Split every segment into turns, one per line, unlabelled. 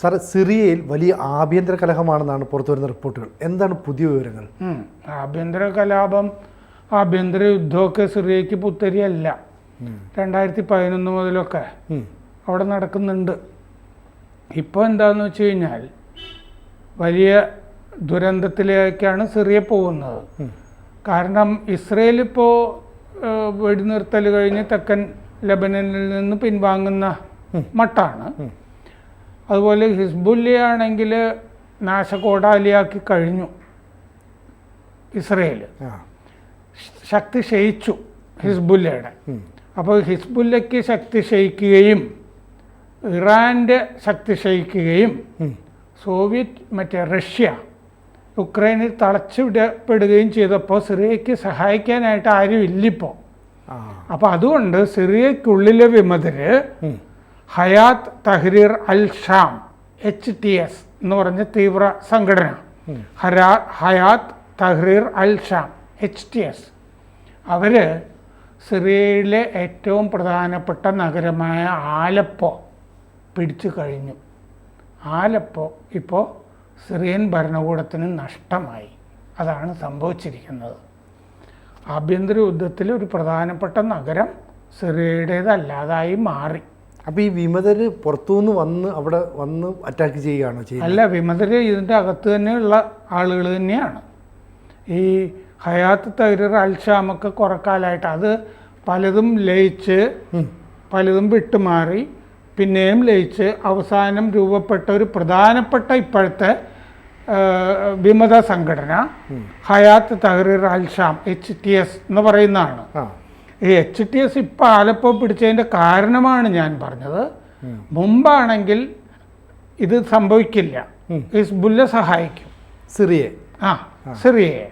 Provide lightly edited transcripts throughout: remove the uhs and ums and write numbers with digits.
Sir, സിറിയയിൽ വലിയ ആഭ്യന്തര കലഹമാണെന്നാണ് പുറത്തു വരുന്ന റിപ്പോർട്ടുകൾ. എന്താണ് പുതിയ വിവരങ്ങൾ?
ആഭ്യന്തര കലാപം, ആഭ്യന്തര യുദ്ധമൊക്കെ സിറിയയ്ക്ക് പുത്തരിയല്ല. 2011 മുതലൊക്കെ അവിടെ നടക്കുന്നുണ്ട്. ഇപ്പോൾ എന്താണെന്ന് വെച്ച് കഴിഞ്ഞാൽ വലിയ ദുരന്തത്തിലേക്കാണ് സിറിയ പോകുന്നത്. കാരണം ഇസ്രയേൽ ഇപ്പോൾ വെടിനിർത്തൽ കഴിഞ്ഞ് തെക്കൻ ലെബനനിൽ നിന്ന് പിൻവാങ്ങുന്ന മട്ടാണ്. അതുപോലെ ഹിസ്ബുല്ലയാണെങ്കിൽ നാശകോടാലിയാക്കി കഴിഞ്ഞു. ഇസ്രയേൽ ശക്തി ക്ഷയിച്ചു ഹിസ്ബുല്ലയുടെ. അപ്പോൾ ഹിസ്ബുല്ലയ്ക്ക് ശക്തി ക്ഷയിക്കുകയും ഇറാൻ്റെ ശക്തി ക്ഷയിക്കുകയും റഷ്യ യുക്രൈനിൽ തളച്ചുവിടപ്പെടുകയും ചെയ്തപ്പോൾ സിറിയയ്ക്ക് സഹായിക്കാനായിട്ട് ആരും ഇല്ലിപ്പോൾ. അപ്പോൾ അതുകൊണ്ട് സിറിയയ്ക്കുള്ളിലെ വിമതര് Hayat Tahrir al Sham HTS എന്ന് പറഞ്ഞ തീവ്ര സംഘടന, Hayat Tahrir al Sham HTS, അവർ സിറിയയിലെ ഏറ്റവും പ്രധാനപ്പെട്ട നഗരമായ ആലപ്പോ പിടിച്ചു കഴിഞ്ഞു. ആലപ്പോ ഇപ്പോൾ സിറിയൻ ഭരണകൂടത്തിന് നഷ്ടമായി. അതാണ് സംഭവിച്ചിരിക്കുന്നത്. ആഭ്യന്തര യുദ്ധത്തിൽ ഒരു പ്രധാനപ്പെട്ട നഗരം സിറിയയുടേതല്ലാതായി മാറി.
അപ്പോൾ ഈ വിമതർ പുറത്തുനിന്ന് അവിടെ വന്ന് അറ്റാക്ക് ചെയ്യുകയാണോ ചെയ്യുന്നത്?
അല്ല, വിമതർ ഇതിൻ്റെ അകത്ത് തന്നെയുള്ള ആളുകൾ തന്നെയാണ്. ഈ ഹയാത്ത് തഹ്രീർ അൽ ഷാമൊക്കെ കുറെ കാലമായിട്ട് അത് പലതും ലയിച്ച് പലതും വിട്ടുമാറി പിന്നെയും ലയിച്ച് അവസാനം രൂപപ്പെട്ട ഒരു പ്രധാനപ്പെട്ട ഇപ്പോഴത്തെ വിമത സംഘടന Hayat Tahrir al Sham HTS എന്ന് പറയുന്നതാണ്. ഈ HTS ഇപ്പോൾ ആലപ്പോ പിടിച്ചതിൻ്റെ കാരണമാണ് ഞാൻ പറഞ്ഞത്. മുമ്പാണെങ്കിൽ ഇത് സംഭവിക്കില്ല. ഹിസ്ബുല്ല സഹായിക്കും സിറിയയെ,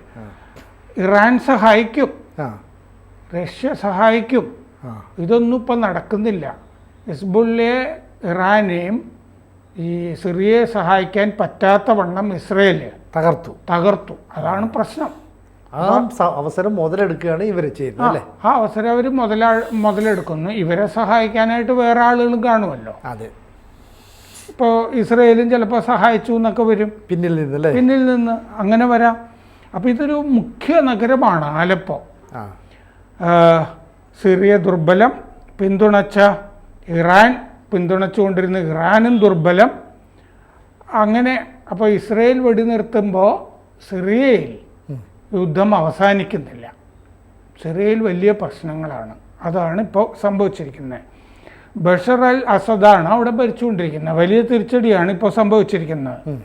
ഇറാൻ സഹായിക്കും, റഷ്യ സഹായിക്കും. ഇതൊന്നും ഇപ്പം നടക്കുന്നില്ല. ഹിസ്ബുല്ലയെ ഇറാനെയും ഈ സിറിയയെ സഹായിക്കാൻ പറ്റാത്ത വണ്ണം ഇസ്രയേൽ തകർത്തു. അതാണ് പ്രശ്നം.
ആ അവസരം മുതലെടുക്കുകയാണ് ഇവർ ചെയ്യുന്നത് അല്ലേ?
ആ അവസരം അവർ മുതലെടുക്കുന്നു. ഇവരെ സഹായിക്കാനായിട്ട് വേറെ ആളുകളും കാണുമല്ലോ.
അതെ.
ഇപ്പോൾ ഇസ്രയേലും ചിലപ്പോൾ സഹായിച്ചു എന്നൊക്കെ വരും പിന്നിൽ നിന്ന് അങ്ങനെ വരാം. അപ്പോൾ ഇതൊരു മുഖ്യ നഗരമാണ് ആലപ്പോ. സിറിയ ദുർബലം, പിന്തുണച്ചുകൊണ്ടിരുന്ന ഇറാനും ദുർബലം. അങ്ങനെ അപ്പോൾ ഇസ്രയേൽ വെടിനിർത്തുമ്പോൾ സിറിയയിൽ യുദ്ധം അവസാനിക്കുന്നില്ല. സിറിയയിൽ വലിയ പ്രശ്നങ്ങളാണ്. അതാണ് ഇപ്പോൾ സംഭവിച്ചിരിക്കുന്നത്. ബഷർ അൽ അസദാണ് അവിടെ ഭരിച്ചുകൊണ്ടിരിക്കുന്നത്. വലിയ തിരിച്ചടിയാണ് ഇപ്പോൾ സംഭവിച്ചിരിക്കുന്നത്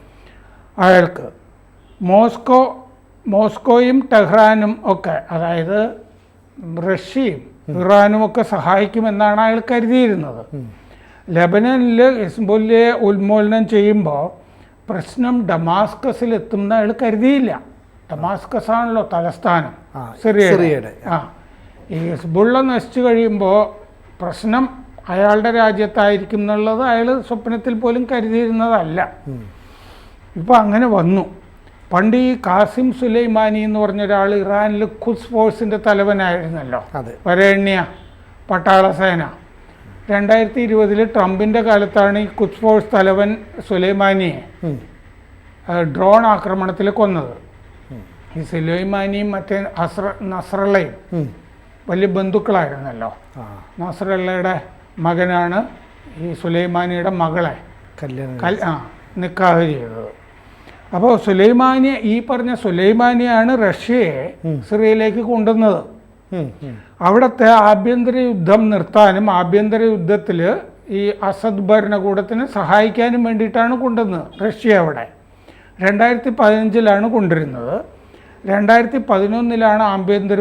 അയാൾക്ക്. മോസ്കോയും ടെഹ്റാനും ഒക്കെ, അതായത് റഷ്യയും ഇറാനും ഒക്കെ സഹായിക്കുമെന്നാണ് അയാൾ കരുതിയിരുന്നത്. ലെബനനിൽ ഹിസ്ബുല്ലയെ ഉന്മൂലനം ചെയ്യുമ്പോൾ പ്രശ്നം ഡമാസ്കസിലെത്തുമെന്ന് അയാൾ കരുതിയില്ല. ഡമാസ്കസ് ആണല്ലോ തലസ്ഥാനം സിറിയയുടെ. ഈ ഹിസ്ബുള്ള നശിച്ചു കഴിയുമ്പോൾ പ്രശ്നം അയാളുടെ രാജ്യത്തായിരിക്കും എന്നുള്ളത് അയാൾ സ്വപ്നത്തിൽ പോലും കരുതിയിരുന്നതല്ല. ഇപ്പം അങ്ങനെ വന്നു. പണ്ട് ഈ കാസിം സുലൈമാനി എന്ന് പറഞ്ഞ ഒരാൾ ഇറാനിൽ ഖുദ്സ് ഫോഴ്സിൻ്റെ തലവനായിരുന്നല്ലോ, വരേണ്യ പട്ടാള സേന. 2020 ട്രംപിൻ്റെ കാലത്താണ് ഈ ഖുദ്സ് ഫോഴ്സ് തലവൻ സുലൈമാനിയെ ഡ്രോൺ ആക്രമണത്തിൽ കൊന്നത്. ഈ സുലൈമാനിയും മറ്റേ നസ്രള്ളയും വലിയ ബന്ധുക്കളായിരുന്നല്ലോ. നസ്രള്ളയുടെ മകനാണ് ഈ സുലൈമാനിയുടെ മകളെ നിക്കാഹ് ചെയ്തത്. അപ്പോൾ ഈ പറഞ്ഞ സുലൈമാനിയാണ് റഷ്യയെ സിറിയയിലേക്ക് കൊണ്ടുവന്നത്. അവിടുത്തെ ആഭ്യന്തര യുദ്ധം നിർത്താനും ആഭ്യന്തര യുദ്ധത്തിൽ ഈ അസദ് ഭരണകൂടത്തിന് സഹായിക്കാനും വേണ്ടിയിട്ടാണ് കൊണ്ടുവന്നത് റഷ്യ. അവിടെ 2015 കൊണ്ടുവരുന്നത്. 2011 ആഭ്യന്തര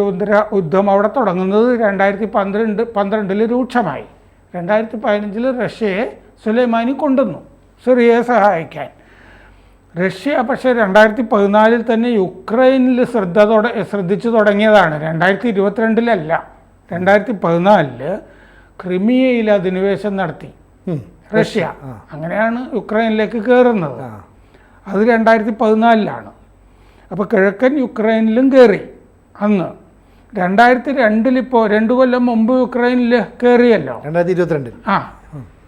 യുദ്ധം അവിടെ തുടങ്ങുന്നത്. 2012 രൂക്ഷമായി. 2015 റഷ്യയെ സുലൈമാനി കൊണ്ടുവന്നു സിറിയയെ സഹായിക്കാൻ. റഷ്യ പക്ഷേ 2014 തന്നെ യുക്രൈനിൽ ശ്രദ്ധിച്ചു തുടങ്ങിയതാണ്. 2022 2014 ക്രിമിയയിൽ അധിനിവേശം നടത്തി റഷ്യ. അങ്ങനെയാണ് യുക്രൈനിലേക്ക് കയറുന്നത്. അത് 2014. അപ്പോൾ കിഴക്കൻ യുക്രൈനിലും കയറി അന്ന്. 2002 ഇപ്പോൾ 2 കൊല്ലം മുമ്പ് യുക്രൈനിൽ കയറിയല്ലോ,
2022.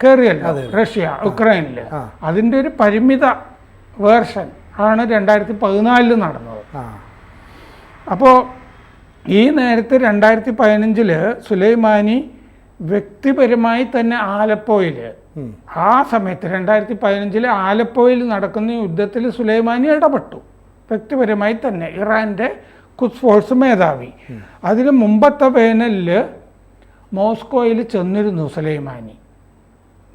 കയറിയല്ലോ റഷ്യ ഉക്രൈനിൽ. അതിൻ്റെ ഒരു പരിമിത വേർഷൻ ആണ് 2014 നടന്നത്. അപ്പോൾ ഈ നേരത്തെ 2015 സുലൈമാനി വ്യക്തിപരമായി തന്നെ ആലപ്പോയിൽ, ആ സമയത്ത് 2015 ആലപ്പോയിൽ നടക്കുന്ന യുദ്ധത്തിൽ സുലൈമാനി ഇടപെട്ടു വ്യക്തിപരമായി തന്നെ. ഇറാൻ്റെ ഖുദ്സ് ഫോഴ്സ് മേധാവി. അതിന് മുമ്പത്തെ വേനലിൽ മോസ്കോയിൽ ചെന്നിരുന്നു സുലൈമാനി.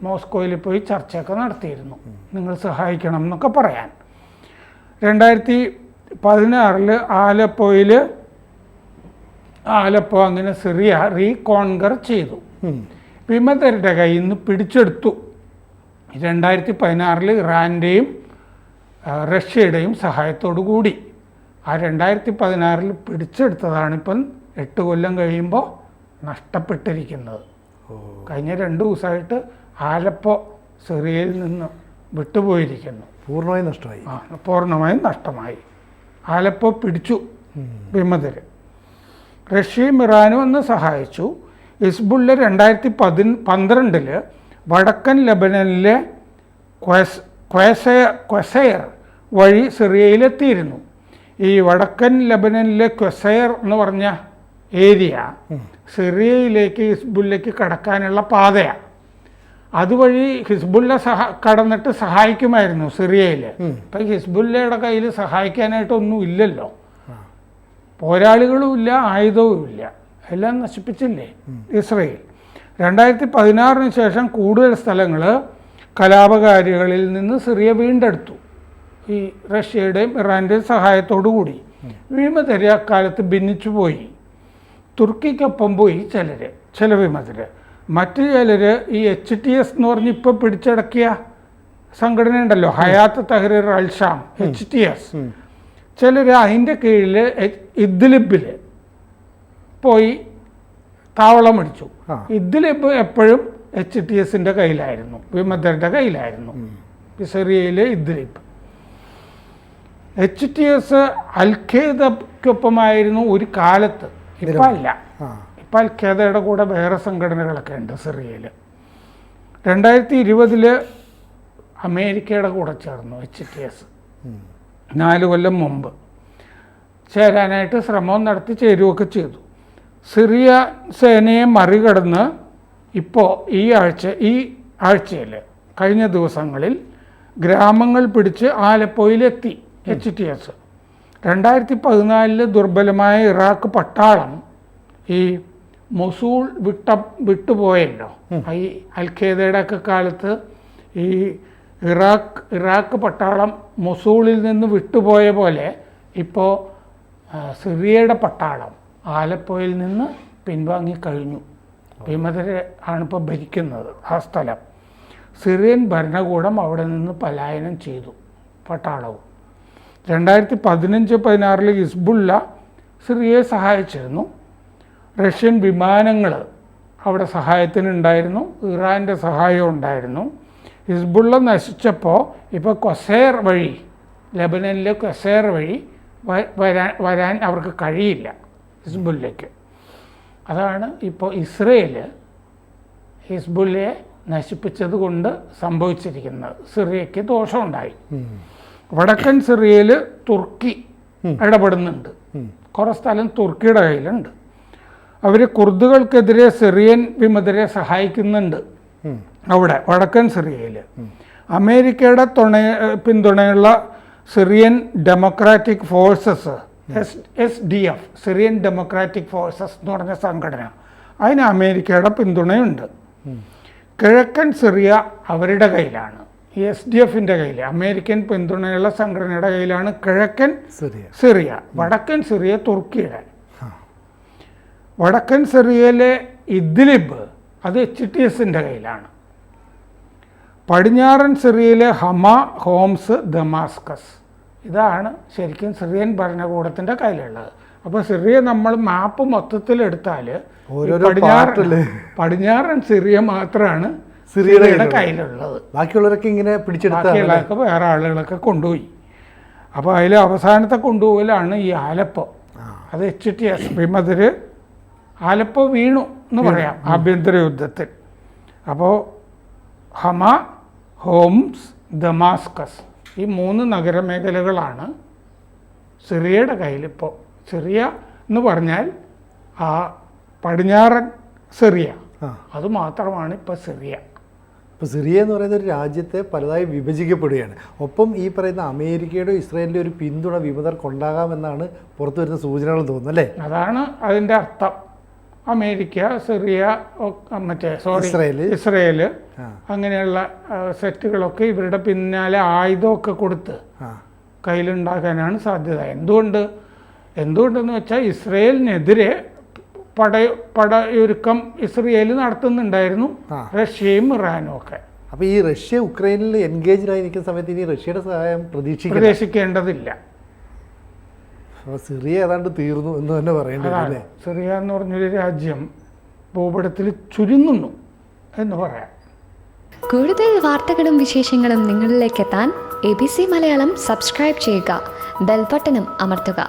മോസ്കോയിൽ പോയി ചർച്ചയൊക്കെ നടത്തിയിരുന്നു, നിങ്ങൾ സഹായിക്കണം എന്നൊക്കെ പറയാൻ. 2016 ആലപ്പോ അങ്ങനെ സിറിയ റീകോൺകർ ചെയ്തു, വിമതരുടെ കയ്യിൽ നിന്ന് പിടിച്ചെടുത്തു. 2016 ഇറാൻ്റെയും റഷ്യയുടെയും സഹായത്തോടു കൂടി ആ 2016 പിടിച്ചെടുത്തതാണിപ്പം 8 കൊല്ലം കഴിയുമ്പോൾ നഷ്ടപ്പെട്ടിരിക്കുന്നത്. കഴിഞ്ഞ 2 ദിവസമായിട്ട് ആലപ്പോ സിറിയയിൽ നിന്ന് വിട്ടുപോയിരിക്കുന്നു. പൂർണ്ണമായും നഷ്ടമായി. ആലപ്പോ പിടിച്ചു വിമതർ. റഷ്യയും ഇറാനും ഒന്ന് സഹായിച്ചു. ഹിസ്ബുള്ള 2012 വടക്കൻ ലെബനനിലെ ക്വസയർ വഴി സിറിയയിലെത്തിയിരുന്നു. ഈ വടക്കൻ ലെബനനിലെ ക്വസയർ എന്ന് പറഞ്ഞ ഏരിയ സിറിയയിലേക്ക് ഹിസ്ബുല്ലയ്ക്ക് കടക്കാനുള്ള പാതയാണ്. അതുവഴി ഹിസ്ബുല്ല കടന്നിട്ട് സഹായിക്കുമായിരുന്നു സിറിയയിൽ. ഇപ്പം ഹിസ്ബുല്ലയുടെ കയ്യിൽ സഹായിക്കാനായിട്ടൊന്നും ഇല്ലല്ലോ, പോരാളികളും ഇല്ല, ആയുധവും ഇല്ല, എല്ലാം നശിപ്പിച്ചില്ലേ ഇസ്രയേൽ. 2016 ശേഷം കൂടുതൽ സ്ഥലങ്ങൾ കലാപകാരികളിൽ നിന്ന് സിറിയ വീണ്ടെടുത്തു, ഈ റഷ്യയുടെയും ഇറാൻ്റെയും സഹായത്തോടു കൂടി. വിമതർ അക്കാലത്ത് ഭിന്നിച്ചു പോയി. തുർക്കിക്കൊപ്പം പോയി ചില വിമതർ. മറ്റു ചിലർ ഈ HTS എന്ന് പറഞ്ഞ് ഇപ്പോൾ പിടിച്ചടക്കിയ സംഘടന ഉണ്ടല്ലോ, ഹയാത്ത് തഹ്രീർ അൽ-ഷാം, HTS, ചിലർ അതിൻ്റെ കീഴിൽ ഇദ്ലിബിൽ പോയി താവളമടിച്ചു. ഇദ്ലിബ് എപ്പോഴും HTSൻ്റെ കയ്യിലായിരുന്നു, വിമതരുടെ കയ്യിലായിരുന്നു. സിറിയയിലെ ഇദ്ലിബ്. HTS അൽ-ഖ്വയ്ദയ്ക്കൊപ്പമായിരുന്നു ഒരു കാലത്ത്, ഇപ്പം അല്ല. ഇപ്പം അൽ-ഖ്വയ്ദയുടെ കൂടെ വേറെ സംഘടനകളൊക്കെ ഉണ്ട് സിറിയയിൽ. 2020 അമേരിക്കയുടെ കൂടെ ചേർന്നു HTS. 4 കൊല്ലം മുമ്പ് ചേരാനായിട്ട് ശ്രമം നടത്തി ചേരുകയൊക്കെ ചെയ്തു. സിറിയ സേനയെ മറികടന്ന് ഇപ്പോൾ ഈ ആഴ്ചയിൽ കഴിഞ്ഞ ദിവസങ്ങളിൽ ഗ്രാമങ്ങൾ പിടിച്ച് ആലപ്പോയിലെത്തി HTS. 2014 ദുർബലമായ ഇറാഖ് പട്ടാളം ഈ മൊസൂൾ വിട്ടുപോയല്ലോ. ഈ അൽ-ഖ്വയ്ദയുടെ ഒക്കെ കാലത്ത് ഈ ഇറാഖ് പട്ടാളം മൊസൂളിൽ നിന്ന് വിട്ടുപോയ പോലെ ഇപ്പോൾ സിറിയയുടെ പട്ടാളം ആലപ്പോയിൽ നിന്ന് പിൻവാങ്ങിക്കഴിഞ്ഞു. വിമതരെ ആണിപ്പോൾ ഭരിക്കുന്നത് ആ സ്ഥലം. സിറിയൻ ഭരണകൂടം അവിടെ നിന്ന് പലായനം ചെയ്തു, പട്ടാളവും. 2015-16 ഹിസ്ബുള്ള സിറിയയെ സഹായിച്ചിരുന്നു. റഷ്യൻ വിമാനങ്ങൾ അവിടെ സഹായത്തിനുണ്ടായിരുന്നു, ഇറാൻ്റെ സഹായം ഉണ്ടായിരുന്നു. ഹിസ്ബുള്ള നശിച്ചപ്പോൾ ഇപ്പോൾ ക്വസയർ വഴി, ലെബനനിലെ ക്വസയർ വഴി വരാൻ അവർക്ക് കഴിയില്ല ഹിസ്ബുല്ലയ്ക്ക്. അതാണ് ഇപ്പോൾ ഇസ്രയേൽ ഹിസ്ബുല്ലയെ നശിപ്പിച്ചത് കൊണ്ട് സംഭവിച്ചിരിക്കുന്നത്. സിറിയയ്ക്ക് ദോഷമുണ്ടായി. വടക്കൻ സിറിയയിൽ തുർക്കി ഇടപെടുന്നുണ്ട്, കുറേ സ്ഥലം തുർക്കിയുടെ കയ്യിലുണ്ട്. അവർ കുർദുകൾക്കെതിരെ സിറിയൻ വിമതരെ സഹായിക്കുന്നുണ്ട് അവിടെ വടക്കൻ സിറിയയിൽ. അമേരിക്കയുടെ പിന്തുണയുള്ള Syrian democratic forces, SDF, Syrian democratic forces എന്ന് പറഞ്ഞ സംഘടന, അതിന് അമേരിക്കയുടെ പിന്തുണയുണ്ട്. കിഴക്കൻ സിറിയ അവരുടെ കയ്യിലാണ്, SDFൻ്റെ കയ്യിൽ, അമേരിക്കൻ പിന്തുണയുള്ള സംഘടനയുടെ കയ്യിലാണ് കിഴക്കൻ സിറിയ. വടക്കൻ സിറിയ തുർക്കിയുടെ. വടക്കൻ സിറിയയിലെ ഇദ്ലിബ് അത് HTSൻ്റെ കയ്യിലാണ്. പടിഞ്ഞാറൻ സിറിയയിലെ ഹോംസ്, ദമാസ്കസ്, ഇതാണ് ശരിക്കും സിറിയൻ ഭരണകൂടത്തിൻ്റെ കയ്യിലുള്ളത്. അപ്പോൾ സിറിയ നമ്മൾ മാപ്പ് മൊത്തത്തിലെടുത്താൽ പടിഞ്ഞാറൻ സിറിയ മാത്രമാണ് സിറിയയുടെ കയ്യിലുള്ളത്.
ബാക്കിയുള്ളവരൊക്കെ ഇങ്ങനെ
ബാക്കിയുള്ളതൊക്കെ വേറെ ആളുകളൊക്കെ കൊണ്ടുപോയി. അപ്പോൾ അതിൽ അവസാനത്തെ കൊണ്ടുപോകലാണ് ഈ ആലപ്പോ. അത് HTS വിമതർ ആലപ്പോ വീണു എന്ന് പറയാം ആഭ്യന്തര യുദ്ധത്തിൽ. അപ്പോൾ ഹമ, ഹോംസ്, ദമാസ്കസ് ഈ 3 നഗരമേഖലകളാണ് സിറിയയുടെ കയ്യിലിപ്പോൾ. സിറിയ എന്ന് പറഞ്ഞാൽ ആ പടിഞ്ഞാറൻ സിറിയ, അത് മാത്രമാണ് ഇപ്പോൾ സിറിയ.
ഇപ്പോൾ സിറിയ എന്ന് പറയുന്ന ഒരു രാജ്യത്തെ പലതായി വിഭജിക്കപ്പെടുകയാണ്. ഒപ്പം ഈ പറയുന്ന അമേരിക്കയുടെ ഇസ്രായേലിൻ്റെ ഒരു പിന്തുണ വിമതർക്കുണ്ടാകാമെന്നാണ് പുറത്തു വരുന്ന സൂചനകൾ തോന്നുന്നു, അല്ലേ?
അതാണ് അതിൻ്റെ അർത്ഥം. അമേരിക്ക, സിറിയ, ഇസ്രയേൽ അങ്ങനെയുള്ള സെറ്റുകളൊക്കെ ഇവരുടെ പിന്നാലെ ആയുധമൊക്കെ കൊടുത്ത് കയ്യിലുണ്ടാക്കാനാണ് സാധ്യത. എന്തുകൊണ്ടെന്ന് വെച്ചാൽ ഇസ്രയേലിനെതിരെ പടയൊരുക്കം ഇസ്രയേൽ നടത്തുന്നുണ്ടായിരുന്നു, റഷ്യയും ഇറാനും ഒക്കെ.
അപ്പോൾ ഈ റഷ്യ ഉക്രൈനിൽ എൻഗേജ്ഡായി നിൽക്കുന്ന സമയത്ത് ഇനി റഷ്യയുടെ സഹായം
പ്രതീക്ഷിക്കേണ്ടതില്ല.
സിറിയ ഏതാണ്ട് തീർന്നു എന്ന് തന്നെ പറയേണ്ടത്.
സിറിയ എന്ന് പറഞ്ഞൊരു രാജ്യം ഭൂപടത്തിൽ ചുരുങ്ങുന്നു എന്ന് പറയാം.
കൂടുതൽ വാർത്തകളും വിശേഷങ്ങളും നിങ്ങളിലേക്ക് എത്താൻ ABC മലയാളം സബ്സ്ക്രൈബ് ചെയ്യുക, ബെൽബട്ടനും അമർത്തുക.